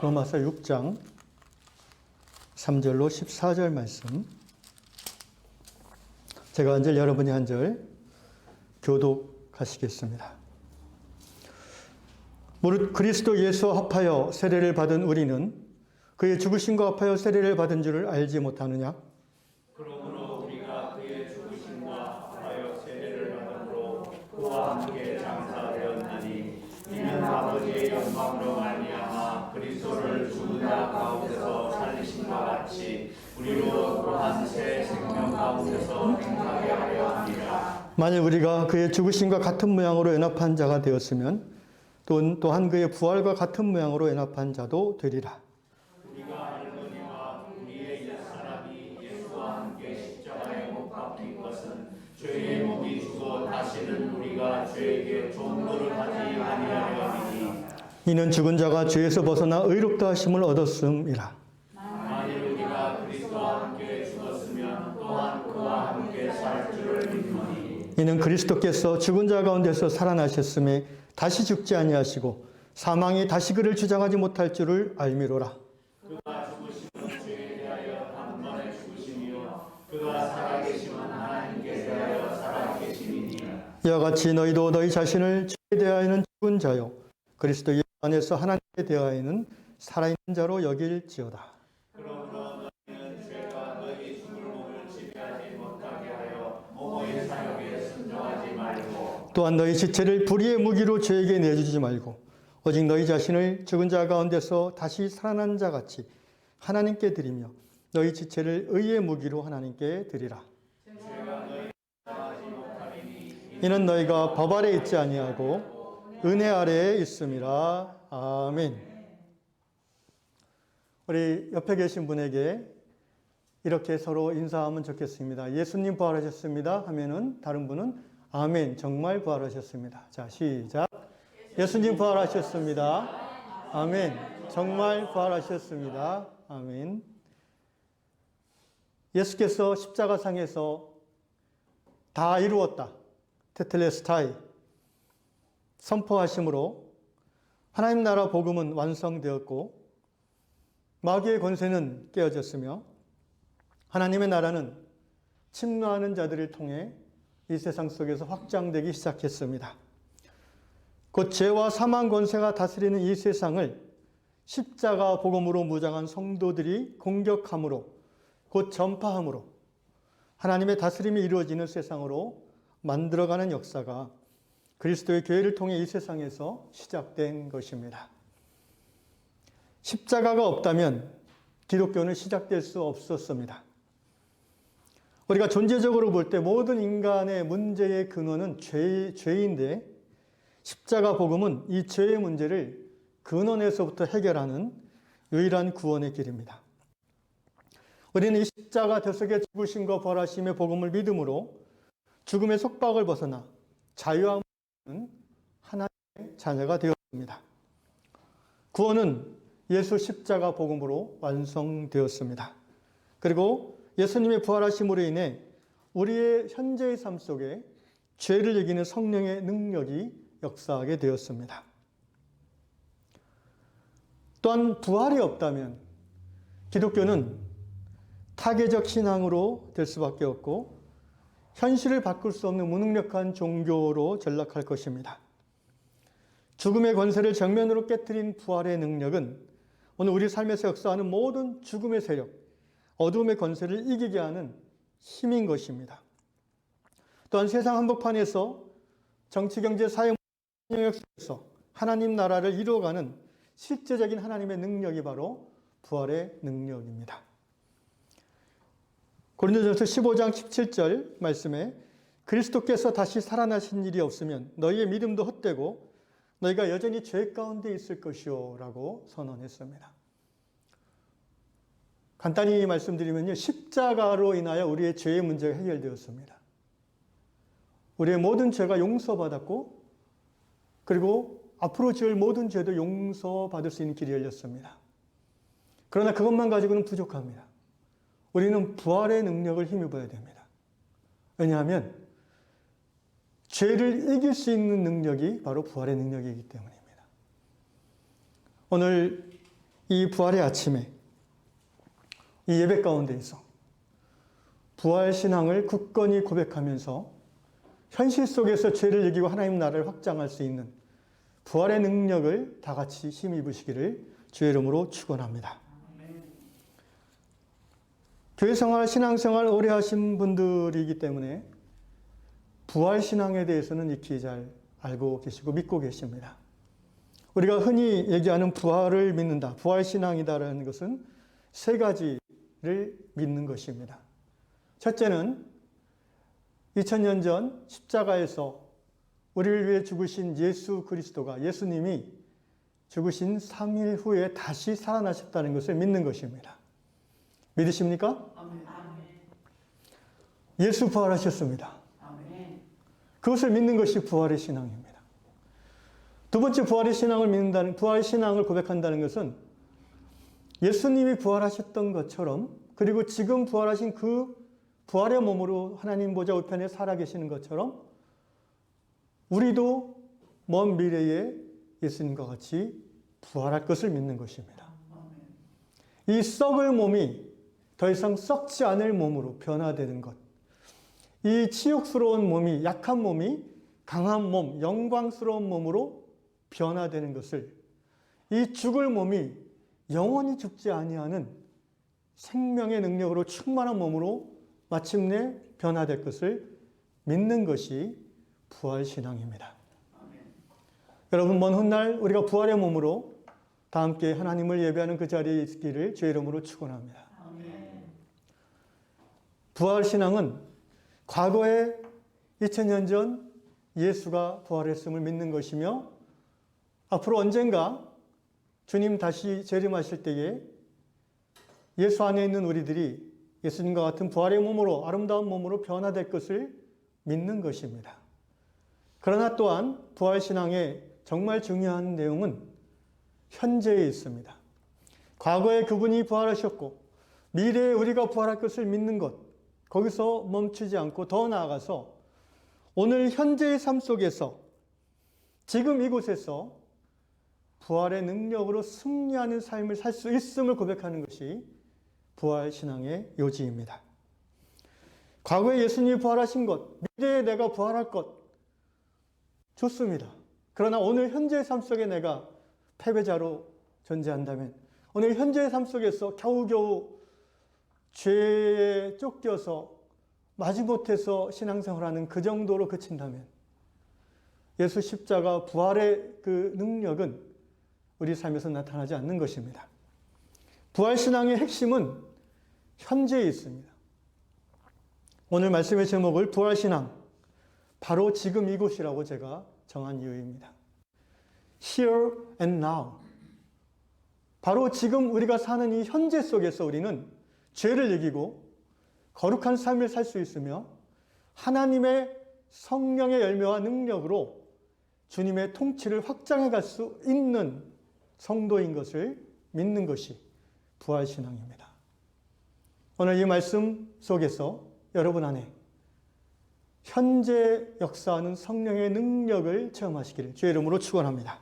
로마서 6장 3절로 14절 말씀. 제가 한 절, 여러분이 한 절 교독하시겠습니다. 무릇 그리스도 예수와 합하여 세례를 받은 우리는 그의 죽으심과 합하여 세례를 받은 줄을 알지 못하느냐? 그러므로 우리가 그의 죽으심과 합하여 세례를 받음으로 그와 함께 장사되었나니 이는 아버지의 영광으로 말미암아 그리스도를 죽은 자 가운데서 살리심과 같이 우리로 또한 새 생명 가운데서 행하게 하려 함이라. 만일 우리가 그의 죽으심과 같은 모양으로 연합한 자가 되었으면 또한 그의 부활과 같은 모양으로 연합한 자도 되리라. 우리가 알거니와 우리의 옛사람이 예수와 함께 십자가에 못 박힌 것은 죄의 몸이 죽어 다시는 우리가 죄에게 종노를 하지 아니하려 함이니 이는 죽은 자가 죄에서 벗어나 의롭다 하심을 얻었음이라. 만일 우리가 그리스도와 함께 죽었으면 또한 그와 함께 살 줄을 믿노니 이는 그리스도께서 죽은 자 가운데서 살아나셨음에 다시 죽지 아니하시고 사망이 다시 그를 주장하지 못할 줄을 알미로라. 그가 죽으심은 죄에 대하여 단번에 죽으심이요 그가 살아계심은 하나님께 대하여 살아계심이니 이와 같이 너희도 너희 자신을 죄에 대하여는 죽은 자요 그리스도 예수 안에서 하나님께 대하여는 살아있는 자로 여길지어다. 그러므로 너희는 죄가 너희 죽을 몸을 지배하지 못하게 하여 몸의 사욕에 순종하지 말고 또한 너희 지체를 불의의 무기로 죄에게 내주지 말고 오직 너희 자신을 죽은 자 가운데서 다시 살아난 자 같이 하나님께 드리며 너희 지체를 의의 무기로 하나님께 드리라. 이는 너희가 법 아래 있지 아니하고 은혜 아래에 있음이라. 아멘. 우리 옆에 계신 분에게 이렇게 서로 인사하면 좋겠습니다. 예수님 부활하셨습니다 하면은 다른 분은 아멘, 정말 부활하셨습니다. 자, 시작. 예수님 부활하셨습니다. 아멘. 정말 부활하셨습니다. 아멘. 예수께서 십자가상에서 다 이루었다. 테텔레스타이 선포하심으로 하나님 나라 복음은 완성되었고 마귀의 권세는 깨어졌으며 하나님의 나라는 침노하는 자들을 통해 이 세상 속에서 확장되기 시작했습니다. 곧 죄와 사망 권세가 다스리는 이 세상을 십자가 복음으로 무장한 성도들이 공격함으로 곧 전파함으로 하나님의 다스림이 이루어지는 세상으로 만들어가는 역사가 그리스도의 교회를 통해 이 세상에서 시작된 것입니다. 십자가가 없다면 기독교는 시작될 수 없었습니다. 우리가 존재적으로 볼 때 모든 인간의 문제의 근원은 죄인데 십자가 복음은 이 죄의 문제를 근원에서부터 해결하는 유일한 구원의 길입니다. 우리는 이 십자가 대속의 죽으심과 부활하심의 복음을 믿음으로 죽음의 속박을 벗어나 자유함을 얻는 하나님의 자녀가 되었습니다. 구원은 예수 십자가 복음으로 완성되었습니다. 그리고 예수님의 부활하심으로 인해 우리의 현재의 삶 속에 죄를 이기는 성령의 능력이 역사하게 되었습니다. 또한 부활이 없다면 기독교는 타계적 신앙으로 될 수밖에 없고 현실을 바꿀 수 없는 무능력한 종교로 전락할 것입니다. 죽음의 권세를 정면으로 깨뜨린 부활의 능력은 오늘 우리 삶에서 역사하는 모든 죽음의 세력, 어둠의 권세를 이기게 하는 힘인 것입니다. 또한 세상 한복판에서 정치, 경제, 사회, 영역 속에서 하나님 나라를 이루어가는 실제적인 하나님의 능력이 바로 부활의 능력입니다. 고린도전서 15장 17절 말씀에 그리스도께서 다시 살아나신 일이 없으면 너희의 믿음도 헛되고 너희가 여전히 죄 가운데 있을 것이요 라고 선언했습니다. 간단히 말씀드리면요, 십자가로 인하여 우리의 죄의 문제가 해결되었습니다. 우리의 모든 죄가 용서받았고 그리고 앞으로 지을 모든 죄도 용서받을 수 있는 길이 열렸습니다. 그러나 그것만 가지고는 부족합니다. 우리는 부활의 능력을 힘입어야 됩니다. 왜냐하면 죄를 이길 수 있는 능력이 바로 부활의 능력이기 때문입니다. 오늘 이 부활의 아침에 이 예배 가운데에서 부활신앙을 굳건히 고백하면서 현실 속에서 죄를 이기고 하나님 나라를 확장할 수 있는 부활의 능력을 다 같이 힘입으시기를 주의 이름으로 축원합니다. 교회 생활, 신앙생활 오래 하신 분들이기 때문에 부활신앙에 대해서는 익히 잘 알고 계시고 믿고 계십니다. 우리가 흔히 얘기하는 부활을 믿는다, 부활신앙이다라는 것은 세 가지를 믿는 것입니다. 첫째는 2000년 전 십자가에서 우리를 위해 죽으신 예수 그리스도가, 예수님이 죽으신 3일 후에 다시 살아나셨다는 것을 믿는 것입니다. 믿으십니까? 예수 부활하셨습니다. 그것을 믿는 것이 부활의 신앙입니다. 두 번째, 부활의 신앙을 믿는다는, 부활의 신앙을 고백한다는 것은 예수님이 부활하셨던 것처럼, 그리고 지금 부활하신 그 부활의 몸으로 하나님 보좌 우편에 살아계시는 것처럼 우리도 먼 미래에 예수님과 같이 부활할 것을 믿는 것입니다. 이 썩을 몸이 더 이상 썩지 않을 몸으로 변화되는 것, 이 치욕스러운 몸이, 약한 몸이 강한 몸, 영광스러운 몸으로 변화되는 것을, 이 죽을 몸이 영원히 죽지 아니하는 생명의 능력으로 충만한 몸으로 마침내 변화될 것을 믿는 것이 부활신앙입니다. 여러분, 먼 훗날 우리가 부활의 몸으로 다 함께 하나님을 예배하는 그 자리에 있기를 주의 이름으로 축원합니다. 부활신앙은 과거에 2000년 전 예수가 부활했음을 믿는 것이며, 앞으로 언젠가 주님 다시 재림하실 때에 예수 안에 있는 우리들이 예수님과 같은 부활의 몸으로, 아름다운 몸으로 변화될 것을 믿는 것입니다. 그러나 또한 부활신앙의 정말 중요한 내용은 현재에 있습니다. 과거에 그분이 부활하셨고 미래에 우리가 부활할 것을 믿는 것, 거기서 멈추지 않고 더 나아가서 오늘 현재의 삶 속에서, 지금 이곳에서 부활의 능력으로 승리하는 삶을 살 수 있음을 고백하는 것이 부활신앙의 요지입니다. 과거에 예수님이 부활하신 것, 미래에 내가 부활할 것, 좋습니다. 그러나 오늘 현재의 삶 속에 내가 패배자로 존재한다면, 오늘 현재의 삶 속에서 겨우겨우 죄에 쫓겨서 마지못해서 신앙생활하는 그 정도로 그친다면, 예수 십자가 부활의 그 능력은 우리 삶에서 나타나지 않는 것입니다. 부활신앙의 핵심은 현재에 있습니다. 오늘 말씀의 제목을 부활신앙, 바로 지금 이곳이라고 제가 정한 이유입니다. Here and now. 바로 지금 우리가 사는 이 현재 속에서 우리는 죄를 이기고 거룩한 삶을 살 수 있으며 하나님의 성령의 열매와 능력으로 주님의 통치를 확장해 갈 수 있는 성도인 것을 믿는 것이 부활신앙입니다. 오늘 이 말씀 속에서 여러분 안에 현재 역사하는 성령의 능력을 체험하시기를 주의 이름으로 축원합니다.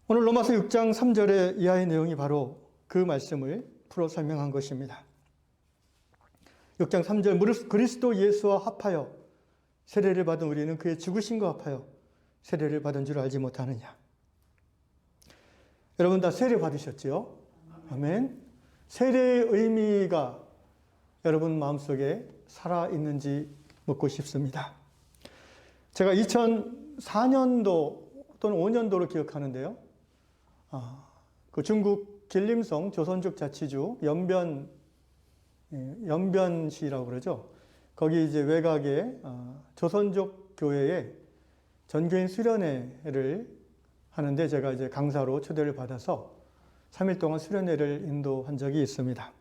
오늘 로마서 6장 3절의 이하의 내용이 바로 그 말씀을 풀어 설명한 것입니다. 6장 3절, 무릇 그리스도 예수와 합하여 세례를 받은 우리는 그의 죽으심과 합하여 세례를 받은 줄 알지 못하느냐. 여러분 다 세례 받으셨지요? 아멘. 세례의 의미가 여러분 마음속에 살아있는지 묻고 싶습니다. 제가 2004년도 또는 5년도로 기억하는데요. 그 중국 길림성 조선족 자치주 연변시라고 그러죠. 거기 이제 외곽에 조선족 교회에 전교인 수련회를 하는데 제가 이제 강사로 초대를 받아서 3일 동안 수련회를 인도한 적이 있습니다.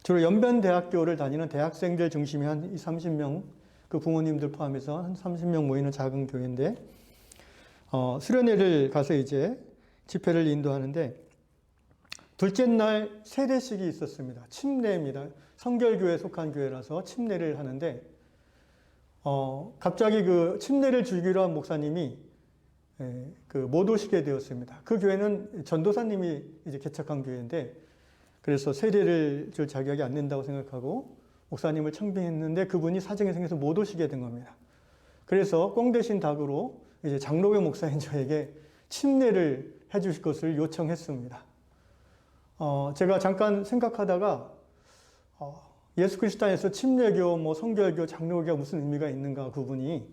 주로 연변대학교를 다니는 대학생들 중심의 한 30명, 그 부모님들 포함해서 한 30명 모이는 작은 교회인데, 수련회를 가서 이제 집회를 인도하는데 둘째 날 세례식이 있었습니다. 침례입니다. 성결교회에 속한 교회라서 침례를 하는데 갑자기 그 침례를 주기로 한 목사님이 못 오시게 되었습니다. 그 교회는 전도사님이 이제 개척한 교회인데 그래서 세례를 줄 자격이 안 된다고 생각하고 목사님을 청빙했는데 그분이 사정이 생겨서 못 오시게 된 겁니다. 그래서 꽁 대신 닭으로 이제 장로교 목사인 저에게 침례를 해주실 것을 요청했습니다. 제가 잠깐 생각하다가 예수 그리스도 안에서 침례교, 성결교, 장로교가 무슨 의미가 있는가 그분이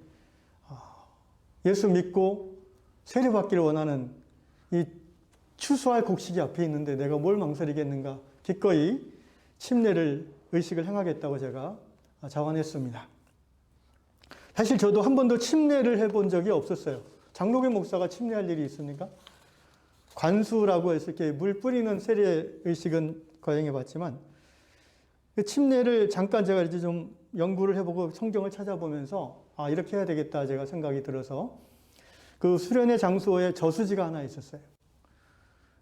예수 믿고 세례받기를 원하는 이 추수할 곡식이 앞에 있는데 내가 뭘 망설이겠는가 기꺼이 침례를 의식을 행하겠다고 제가 자원했습니다. 사실 저도 한 번도 침례를 해본 적이 없었어요. 장로교 목사가 침례할 일이 있습니까? 관수라고 해서 이렇게 물 뿌리는 세례 의식은 거행해 봤지만 그 침례를 잠깐 제가 이제 좀 연구를 해보고 성경을 찾아보면서 이렇게 해야 되겠다 제가 생각이 들어서 그 수련회 장소에 저수지가 하나 있었어요.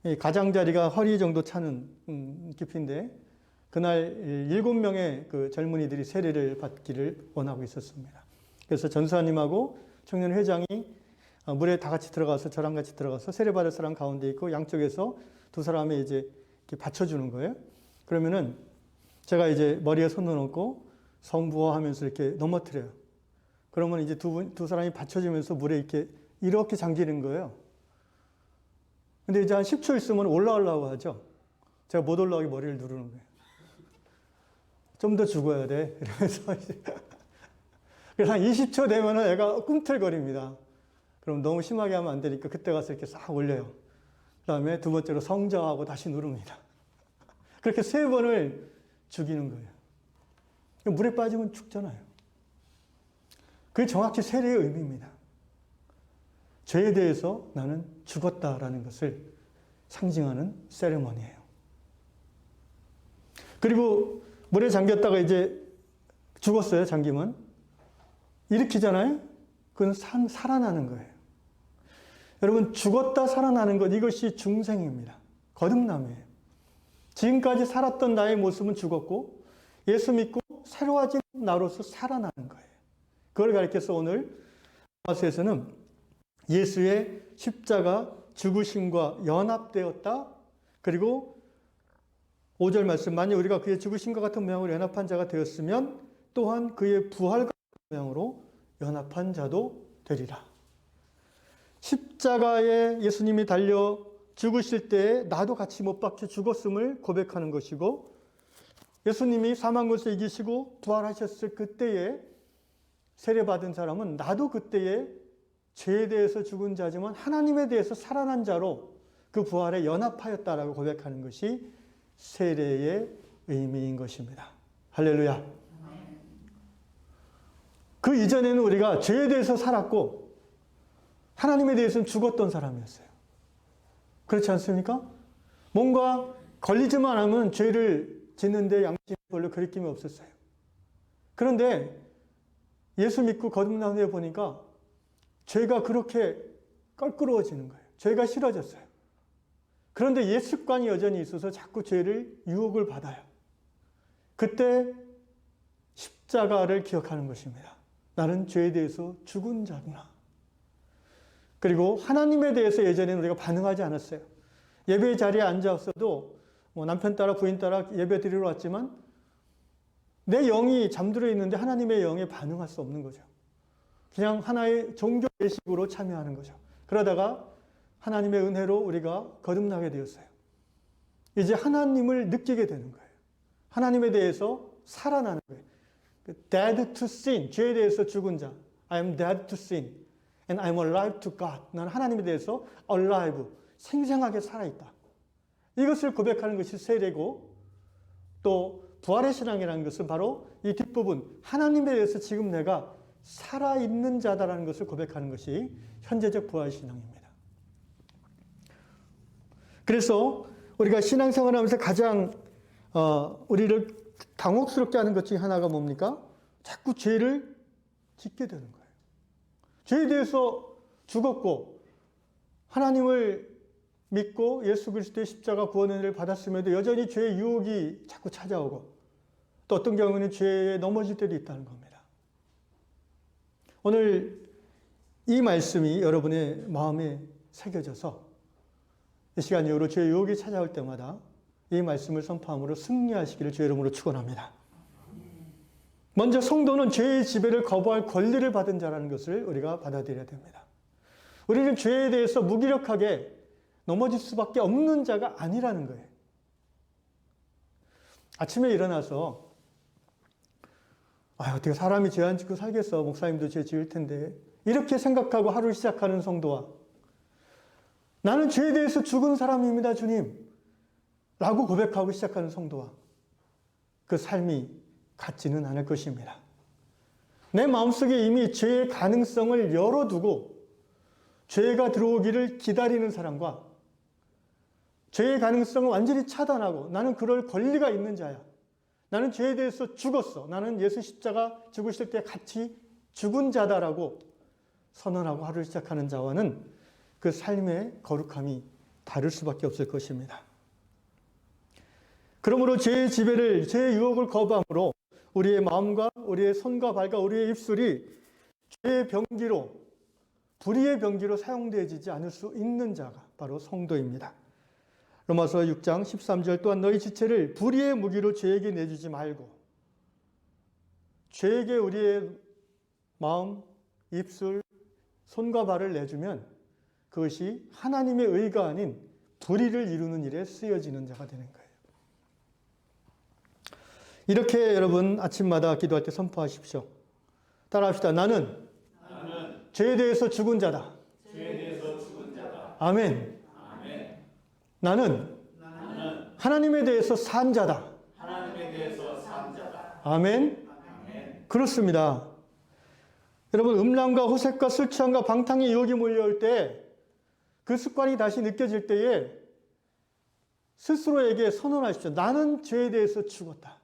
이 가장자리가 허리 정도 차는 깊이인데 그날 7명의 그 젊은이들이 세례를 받기를 원하고 있었습니다. 그래서 전사님하고 청년 회장이 물에 다 같이 들어가서 저랑 같이 들어가서 세례받을 사람 가운데 있고 양쪽에서 두 사람이 이제 이렇게 받쳐주는 거예요. 그러면은 제가 이제 머리에 손을 얹고 성부하면서 이렇게 넘어뜨려요. 그러면 이제 두 사람이 받쳐주면서 물에 이렇게 잠기는 거예요. 근데 이제 한 10초 있으면 올라오려고 하죠. 제가 못 올라오게 머리를 누르는 거예요. 좀 더 죽어야 돼. 이러면서 이제. 그래서 한 20초 되면은 애가 꿈틀거립니다. 그럼 너무 심하게 하면 안 되니까 그때 가서 이렇게 싹 올려요. 그 다음에 두 번째로 성자하고 다시 누릅니다. 그렇게 3번을 죽이는 거예요. 물에 빠지면 죽잖아요. 그게 정확히 세례의 의미입니다. 죄에 대해서 나는 죽었다라는 것을 상징하는 세레머니예요. 그리고 물에 잠겼다가 이제 죽었어요, 잠기면. 일으키잖아요? 그건 살아나는 거예요. 여러분, 죽었다 살아나는 것, 이것이 중생입니다. 거듭남이에요. 지금까지 살았던 나의 모습은 죽었고, 예수 믿고 새로워진 나로서 살아나는 거예요. 그걸 가리켜서 오늘 로마서에서는 예수의 십자가 죽으심과 연합되었다. 그리고 5절 말씀, 만약 우리가 그의 죽으심과 같은 모양으로 연합한 자가 되었으면 또한 그의 부활과 같은 모양으로 연합한 자도 되리라. 십자가에 예수님이 달려 죽으실 때에 나도 같이 못 박혀 죽었음을 고백하는 것이고, 예수님이 사망권세 이기시고 부활하셨을 그때에 세례받은 사람은 나도 그때에 죄에 대해서 죽은 자지만 하나님에 대해서 살아난 자로 그 부활에 연합하였다라고 고백하는 것이 세례의 의미인 것입니다. 할렐루야. 그 이전에는 우리가 죄에 대해서 살았고 하나님에 대해서는 죽었던 사람이었어요. 그렇지 않습니까? 뭔가 걸리지만 하면 죄를 짓는데 양심이 별로 그리낌이 없었어요. 그런데 예수 믿고 거듭난 후에 보니까 죄가 그렇게 껄끄러워지는 거예요. 죄가 싫어졌어요. 그런데 옛 습관이 여전히 있어서 자꾸 죄를 유혹을 받아요. 그때 십자가를 기억하는 것입니다. 나는 죄에 대해서 죽은 자구나. 그리고 하나님에 대해서 예전에는 우리가 반응하지 않았어요. 예배 자리에 앉았어도 남편 따라 부인 따라 예배 드리러 왔지만 내 영이 잠들어 있는데 하나님의 영에 반응할 수 없는 거죠. 그냥 하나의 종교 예식으로 참여하는 거죠. 그러다가 하나님의 은혜로 우리가 거듭나게 되었어요. 이제 하나님을 느끼게 되는 거예요. 하나님에 대해서 살아나는 거예요. Dead to sin, 죄에 대해서 죽은 자. I am dead to sin and I am alive to God. 나는 하나님에 대해서 alive, 생생하게 살아있다. 이것을 고백하는 것이 세례고, 또 부활의 신앙이라는 것은 바로 이 뒷부분, 하나님에 대해서 지금 내가 살아있는 자다라는 것을 고백하는 것이 현재적 부활 신앙입니다. 그래서 우리가 신앙생활을 하면서 가장 우리를 당혹스럽게 하는 것 중에 하나가 뭡니까? 자꾸 죄를 짓게 되는 거예요. 죄에 대해서 죽었고 하나님을 믿고 예수 그리스도의 십자가 구원의 은혜를 받았음에도 여전히 죄의 유혹이 자꾸 찾아오고 또 어떤 경우는 죄에 넘어질 때도 있다는 겁니다. 오늘 이 말씀이 여러분의 마음에 새겨져서 이 시간 이후로 죄의 유혹이 찾아올 때마다 이 말씀을 선포함으로 승리하시기를 주의 이름으로 축원합니다. 먼저 성도는 죄의 지배를 거부할 권리를 받은 자라는 것을 우리가 받아들여야 됩니다. 우리는 죄에 대해서 무기력하게 넘어질 수밖에 없는 자가 아니라는 거예요. 아침에 일어나서 어떻게 사람이 죄 안 짓고 살겠어. 목사님도 죄 지을 텐데. 이렇게 생각하고 하루를 시작하는 성도와 나는 죄에 대해서 죽은 사람입니다, 주님. 라고 고백하고 시작하는 성도와 그 삶이 같지는 않을 것입니다. 내 마음속에 이미 죄의 가능성을 열어두고 죄가 들어오기를 기다리는 사람과 죄의 가능성을 완전히 차단하고 나는 그럴 권리가 있는 자야. 나는 죄에 대해서 죽었어. 나는 예수 십자가 죽으실 때 같이 죽은 자다라고 선언하고 하루를 시작하는 자와는 그 삶의 거룩함이 다를 수밖에 없을 것입니다. 그러므로 죄의 지배를, 죄의 유혹을 거부함으로 우리의 마음과 우리의 손과 발과 우리의 입술이 죄의 병기로, 불의의 병기로 사용되어지지 않을 수 있는 자가 바로 성도입니다. 로마서 6장 13절 또한 너희 지체를 불의의 무기로 죄에게 내주지 말고 죄에게 우리의 마음, 입술, 손과 발을 내주면 그것이 하나님의 의가 아닌 불의를 이루는 일에 쓰여지는 자가 되는 거예요. 이렇게 여러분 아침마다 기도할 때 선포하십시오. 따라합시다. 나는 죄에 대해서 죽은 자다. 아멘. 나는 하나님에 대해서 산 자다. 아멘. 그렇습니다. 여러분 음란과 호색과 술 취함과 방탕의 유혹이 몰려올 때 그 습관이 다시 느껴질 때에 스스로에게 선언하십시오. 나는 죄에 대해서 죽었다.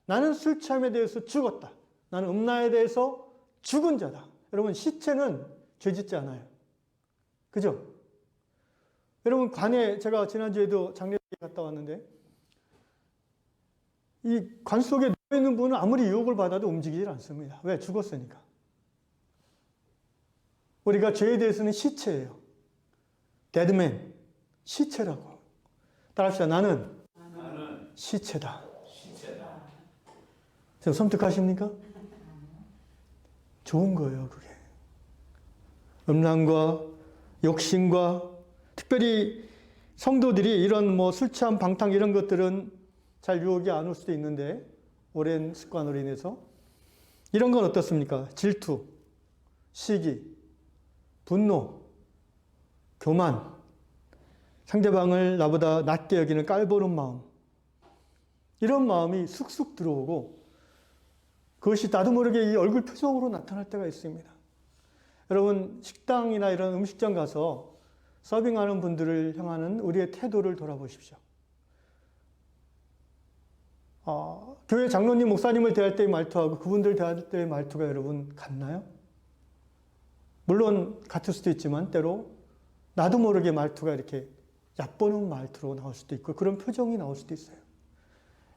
나는 술 취함에 대해서 죽었다. 나는 음란에 대해서 죽은 자다. 여러분 시체는 죄 짓지 않아요. 그죠? 여러분 관에 제가 지난주에도 장례에 갔다 왔는데 이 관 속에 누워있는 분은 아무리 유혹을 받아도 움직이질 않습니다. 왜? 죽었으니까. 우리가 죄에 대해서는 시체예요. 데드맨, 시체라고. 따라합시다. 나는 시체다. 지금 섬뜩하십니까? 좋은 거예요, 그게. 음란과 욕심과 특별히 성도들이 이런 술 취함, 방탕 이런 것들은 잘 유혹이 안 올 수도 있는데 오랜 습관으로 인해서 이런 건 어떻습니까? 질투, 시기, 분노, 교만, 상대방을 나보다 낮게 여기는 깔보는 마음 이런 마음이 쑥쑥 들어오고 그것이 나도 모르게 이 얼굴 표정으로 나타날 때가 있습니다. 여러분 식당이나 이런 음식점 가서 서빙하는 분들을 향하는 우리의 태도를 돌아보십시오. 교회 장로님, 목사님을 대할 때의 말투하고 그분들 대할 때의 말투가 여러분 같나요? 물론 같을 수도 있지만 때로 나도 모르게 말투가 이렇게 얕보는 말투로 나올 수도 있고 그런 표정이 나올 수도 있어요.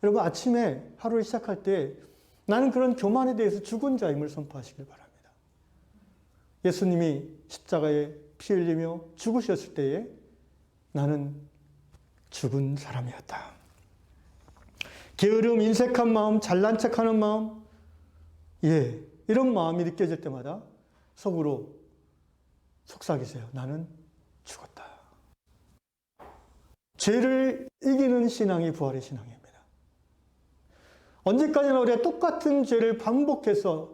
여러분 아침에 하루를 시작할 때 나는 그런 교만에 대해서 죽은 자임을 선포하시길 바랍니다. 예수님이 십자가에 피 흘리며 죽으셨을 때에 나는 죽은 사람이었다. 게으름, 인색한 마음, 잘난 척하는 마음, 이런 마음이 느껴질 때마다 속으로 속삭이세요. 나는 죽었다. 죄를 이기는 신앙이 부활의 신앙입니다. 언제까지나 우리가 똑같은 죄를 반복해서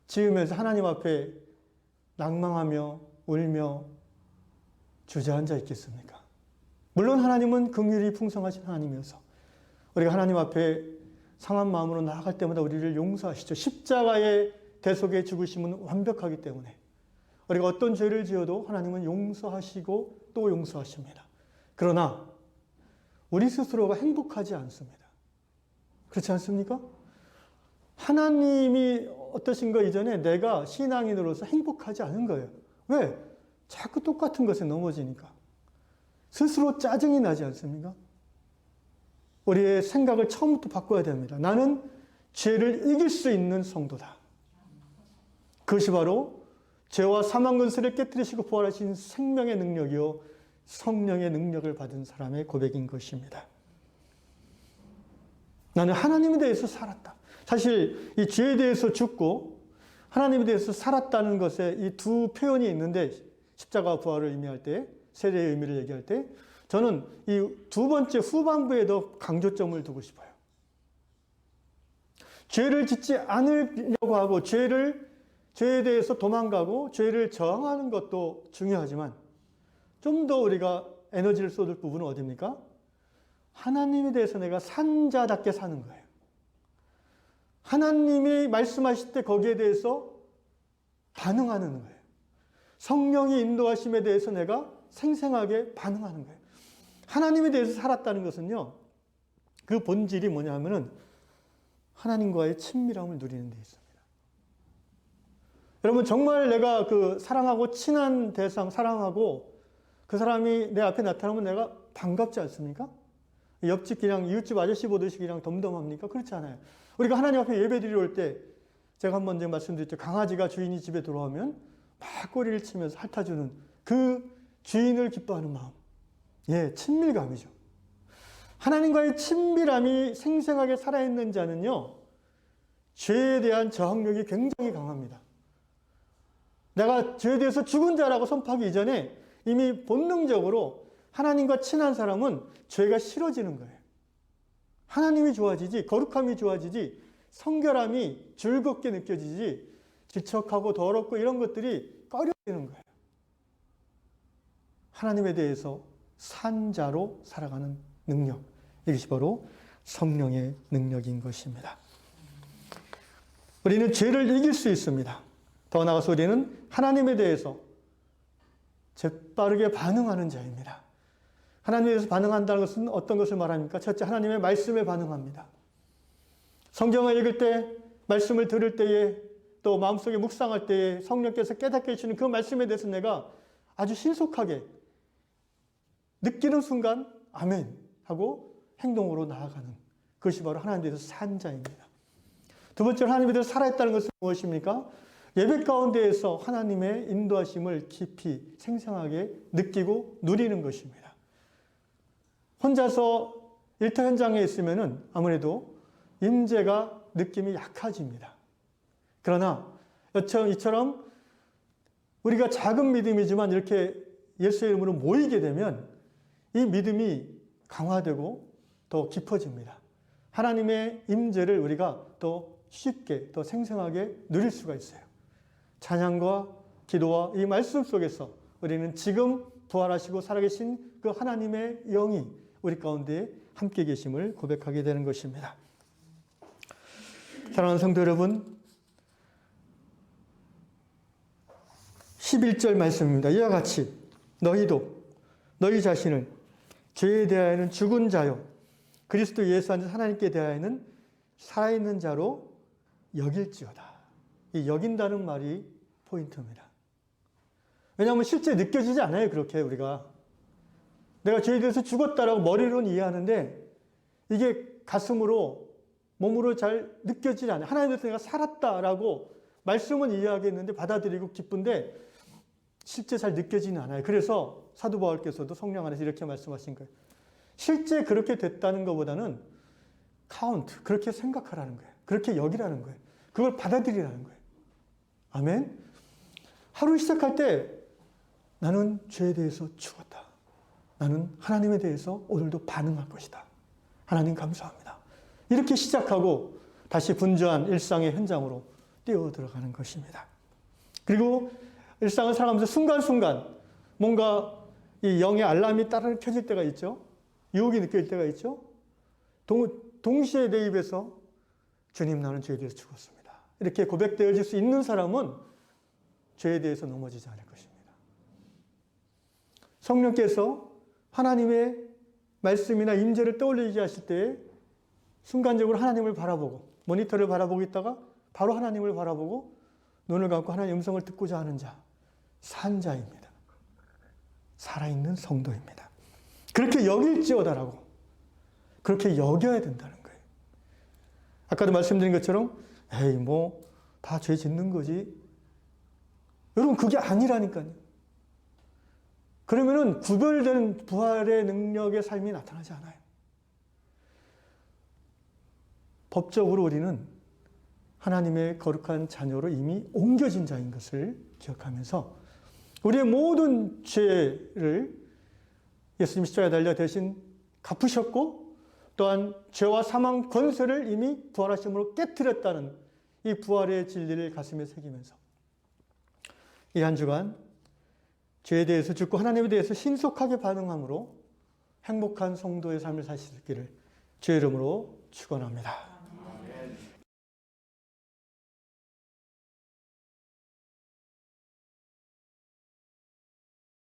지으면서 하나님 앞에 낭망하며 울며 주저앉아 있겠습니까? 물론 하나님은 긍휼이 풍성하신 하나님이어서 우리가 하나님 앞에 상한 마음으로 나아갈 때마다 우리를 용서하시죠. 십자가의 대속의 죽으심은 완벽하기 때문에 우리가 어떤 죄를 지어도 하나님은 용서하시고 또 용서하십니다. 그러나 우리 스스로가 행복하지 않습니다. 그렇지 않습니까? 하나님이 어떠신 거 이전에 내가 신앙인으로서 행복하지 않은 거예요. 왜? 자꾸 똑같은 것에 넘어지니까. 스스로 짜증이 나지 않습니까? 우리의 생각을 처음부터 바꿔야 됩니다. 나는 죄를 이길 수 있는 성도다. 그것이 바로 죄와 사망 근세를 깨뜨리시고 부활하신 생명의 능력이요 성령의 능력을 받은 사람의 고백인 것입니다. 나는 하나님에 대해서 살았다. 사실 이 죄에 대해서 죽고 하나님에 대해서 살았다는 것에 이 두 표현이 있는데 십자가 부활을 의미할 때 세례의 의미를 얘기할 때 저는 이 두 번째 후반부에 더 강조점을 두고 싶어요. 죄를 짓지 않으려고 하고 죄에 대해서 도망가고 죄를 저항하는 것도 중요하지만 좀 더 우리가 에너지를 쏟을 부분은 어디입니까? 하나님에 대해서 내가 산자답게 사는 거예요. 하나님이 말씀하실 때 거기에 대해서 반응하는 거예요. 성령의 인도하심에 대해서 내가 생생하게 반응하는 거예요. 하나님에 대해서 살았다는 것은요, 그 본질이 뭐냐 하면은 하나님과의 친밀함을 누리는 데 있습니다. 여러분, 정말 내가 그 사랑하고 친한 대상, 사랑하고 그 사람이 내 앞에 나타나면 내가 반갑지 않습니까? 옆집 그냥 이웃집 아저씨 보듯이 그냥 덤덤합니까? 그렇지 않아요. 우리가 하나님 앞에 예배 드리러 올 때 제가 한번 말씀드렸죠. 강아지가 주인이 집에 들어오면 막 꼬리를 치면서 핥아주는 그 주인을 기뻐하는 마음. 예, 친밀감이죠. 하나님과의 친밀함이 생생하게 살아있는 자는요, 죄에 대한 저항력이 굉장히 강합니다. 내가 죄에 대해서 죽은 자라고 선포하기 이전에 이미 본능적으로 하나님과 친한 사람은 죄가 싫어지는 거예요. 하나님이 좋아지지, 거룩함이 좋아지지, 성결함이 즐겁게 느껴지지, 질척하고 더럽고 이런 것들이 꺼려지는 거예요. 하나님에 대해서 산자로 살아가는 능력, 이것이 바로 성령의 능력인 것입니다. 우리는 죄를 이길 수 있습니다. 더 나아가서 우리는 하나님에 대해서 재빠르게 반응하는 자입니다. 하나님에 대해서 반응한다는 것은 어떤 것을 말합니까? 첫째, 하나님의 말씀에 반응합니다. 성경을 읽을 때, 말씀을 들을 때에, 또 마음속에 묵상할 때에 성령께서 깨닫게 해주시는 그 말씀에 대해서 내가 아주 신속하게 느끼는 순간 아멘 하고 행동으로 나아가는 그것이 바로 하나님에 대해서 산 자입니다. 두 번째로 하나님에 대해서 살아있다는 것은 무엇입니까? 예배 가운데에서 하나님의 인도하심을 깊이 생생하게 느끼고 누리는 것입니다. 혼자서 일터 현장에 있으면은 아무래도 임재가 느낌이 약해집니다. 그러나 이처럼 우리가 작은 믿음이지만 이렇게 예수의 이름으로 모이게 되면 이 믿음이 강화되고 더 깊어집니다. 하나님의 임재를 우리가 더 쉽게, 더 생생하게 누릴 수가 있어요. 찬양과 기도와 이 말씀 속에서 우리는 지금 부활하시고 살아계신 그 하나님의 영이 우리 가운데 함께 계심을 고백하게 되는 것입니다. 사랑하는 성도 여러분, 11절 말씀입니다. 이와 같이 너희도 너희 자신을 죄에 대하여는 죽은 자요 그리스도 예수 안에서 하나님께 대하여는 살아있는 자로 여길지어다. 이 여긴다는 말이 포인트입니다. 왜냐하면 실제 느껴지지 않아요. 그렇게 우리가 내가 죄에 대해서 죽었다라고 머리로는 이해하는데 이게 가슴으로 몸으로 잘 느껴지지 않아요. 하나님에 대해서 내가 살았다라고 말씀은 이해하겠는데 받아들이고 기쁜데 실제 잘 느껴지는 않아요. 그래서 사도 바울께서도 성령 안에서 이렇게 말씀하신 거예요. 실제 그렇게 됐다는 것보다는 카운트, 그렇게 생각하라는 거예요. 그렇게 여기라는 거예요. 그걸 받아들이라는 거예요. 아멘. 하루 시작할 때 나는 죄에 대해서 죽었다. 나는 하나님에 대해서 오늘도 반응할 것이다. 하나님 감사합니다. 이렇게 시작하고 다시 분주한 일상의 현장으로 뛰어 들어가는 것입니다. 그리고 일상을 살아가면서 순간순간 뭔가 이 영의 알람이 따르르 켜질 때가 있죠. 유혹이 느껴질 때가 있죠. 동시에 내 입에서 주님 나는 죄에 대해서 죽었습니다. 이렇게 고백되어질 수 있는 사람은 죄에 대해서 넘어지지 않을 것입니다. 성령께서 하나님의 말씀이나 임재를 떠올리게 하실 때 순간적으로 하나님을 바라보고 모니터를 바라보고 있다가 바로 하나님을 바라보고 눈을 감고 하나님의 음성을 듣고자 하는 자, 산 자입니다. 살아있는 성도입니다. 그렇게 여길지어다라고 그렇게 여겨야 된다는 거예요. 아까도 말씀드린 것처럼 에이 뭐 다 죄 짓는 거지. 여러분 그게 아니라니까요. 그러면은 구별되는 부활의 능력의 삶이 나타나지 않아요. 법적으로 우리는 하나님의 거룩한 자녀로 이미 옮겨진 자인 것을 기억하면서 우리의 모든 죄를 예수님 십자가에 달려 대신 갚으셨고 또한 죄와 사망 권세를 이미 부활하심으로 깨뜨렸다는 이 부활의 진리를 가슴에 새기면서 이 한 주간 죄에 대해서 죽고 하나님에 대해서 신속하게 반응함으로 행복한 성도의 삶을 사실 수 있기를 주의 이름으로 축원합니다.